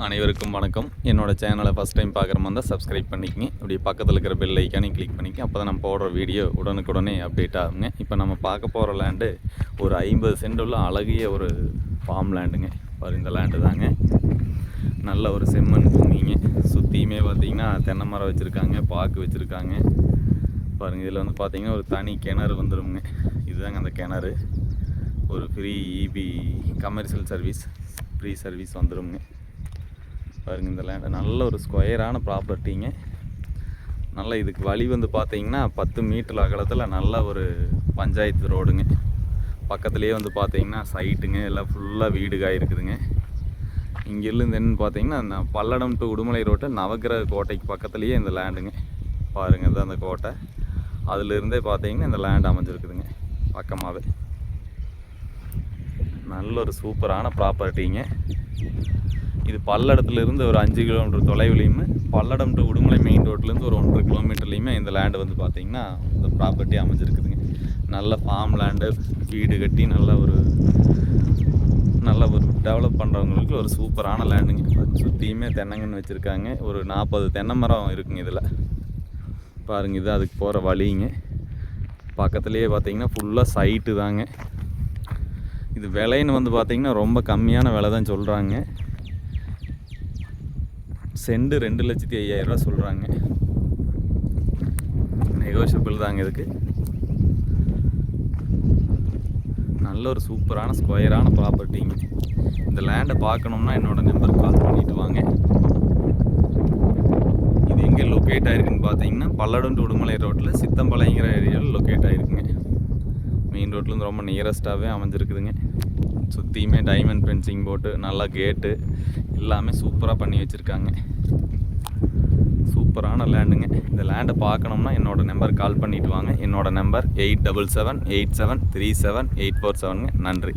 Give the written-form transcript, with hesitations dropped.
அனைவருக்கும் வணக்கம். என்னோட சேனலை ஃபஸ்ட் டைம் பார்க்குற மாதிரி தான் சப்ஸ்கிரைப் பண்ணிக்கங்க. அப்படியே பக்கத்தில் இருக்கிற பெல் ஐக்கானையும் கிளிக் பண்ணிக்கங்க. அப்போ தான் நம்ம போடுற வீடியோ உடனுக்குடனே அப்டேட் ஆகுங்க. இப்போ நம்ம பார்க்க போகிற லேண்டு ஒரு 50 சென்ட் உள்ள அழகிய ஒரு ஃபார்ம் லேண்டுங்க. பாரு, இந்த லேண்டு தாங்க. நல்ல ஒரு செம்மண் பூமிங்க. சுற்றியுமே பார்த்திங்கன்னா தென்னை மரம் வச்சுருக்காங்க, பாக்கு வச்சுருக்காங்க. பாருங்கள், இதில் வந்து பார்த்திங்கன்னா ஒரு தனி கிணறு வந்துடுங்க. இதுதாங்க அந்த கிணறு. ஒரு free EB commercial service, free service வந்துடுங்க. பாருங்கள், இந்த லேண்டு நல்ல ஒரு ஸ்கொயரான ப்ராப்பர்ட்டிங்க. நல்ல இதுக்கு வழி வந்து பார்த்தீங்கன்னா 10 மீட்டர் அகலத்தில் நல்ல ஒரு பஞ்சாயத்து ரோடுங்க. பக்கத்துலேயே வந்து பார்த்தீங்கன்னா சைட்டுங்க, எல்லாம் ஃபுல்லாக வீடுகாய் இருக்குதுங்க. இங்கேருந்து என்னன்னு பார்த்தீங்கன்னா பல்லடம் டு உடுமலை ரோட்டு நவகிரக கோட்டைக்கு பக்கத்துலேயே இந்த லேண்டுங்க. பாருங்கள், இதுதான் அந்த கோட்டை. அதிலிருந்தே பார்த்தீங்கன்னா இந்த லேண்டு அமைஞ்சிருக்குதுங்க பக்கமாகவே. நல்ல ஒரு சூப்பரான ப்ராப்பர்ட்டிங்க. இது பல்லடத்துலேருந்து ஒரு 5 கிலோமீட்டர் தொலைவுலையுமே, பல்லடம் டு உடுமலை மெயின் ரோட்லேருந்து ஒரு 1.5 கிலோமீட்டர்லேயுமே இந்த லேண்டு வந்து பார்த்திங்கன்னா இந்த ப்ராப்பர்ட்டி அமைஞ்சிருக்குதுங்க. நல்ல ஃபார்ம் லேண்டு, வீடு கட்டி நல்ல ஒரு டெவலப் பண்ணுறவங்களுக்கு ஒரு சூப்பரான லேண்டுங்க. சுற்றியுமே தென்னங்கன்று வச்சுருக்காங்க. ஒரு 40 தென்னை மரம் இருக்குங்க இதில். பாருங்கள், இது அதுக்கு போகிற வழிங்க. பக்கத்துலேயே பார்த்திங்கன்னா ஃபுல்லாக சைட்டு தாங்க. இது விலைன்னு வந்து பார்த்திங்கன்னா ரொம்ப கம்மியான விலை தான் சொல்கிறாங்க. செண்டு 2,50,000 சொல்கிறாங்க. நெகோஷியபிள் தாங்க இதுக்கு. நல்ல ஒரு சூப்பரான ஸ்கொயரான ப்ராப்பர்ட்டிங்க. இந்த லேண்டை பார்க்கணும்னா என்னோடய நம்பருக்கு கால் பண்ணிவிட்டு வாங்க. இது எங்கே லொக்கேட் ஆகிருக்குன்னு பார்த்தீங்கன்னா பல்லடம் டு உடுமலை ரோட்டில் சித்தம்பாளையங்கிற ஏரியாவில் லொக்கேட் ஆகிருக்குங்க. மெயின் ரோட்லேருந்து ரொம்ப நியரஸ்ட்டாகவே அமைஞ்சிருக்குதுங்க. சுற்றியுமே டைமண்ட் ஃபென்சிங் போட்டு நல்லா கேட்டு எல்லாமே சூப்பராக பண்ணி வச்சுருக்காங்க. சூப்பரான லேண்டுங்க. இந்த லேண்டை பார்க்கணும்னா என்னோடய நம்பருக்கு கால் பண்ணிவிட்டு வாங்க. என்னோடய நம்பர் 8778737847. நன்றி.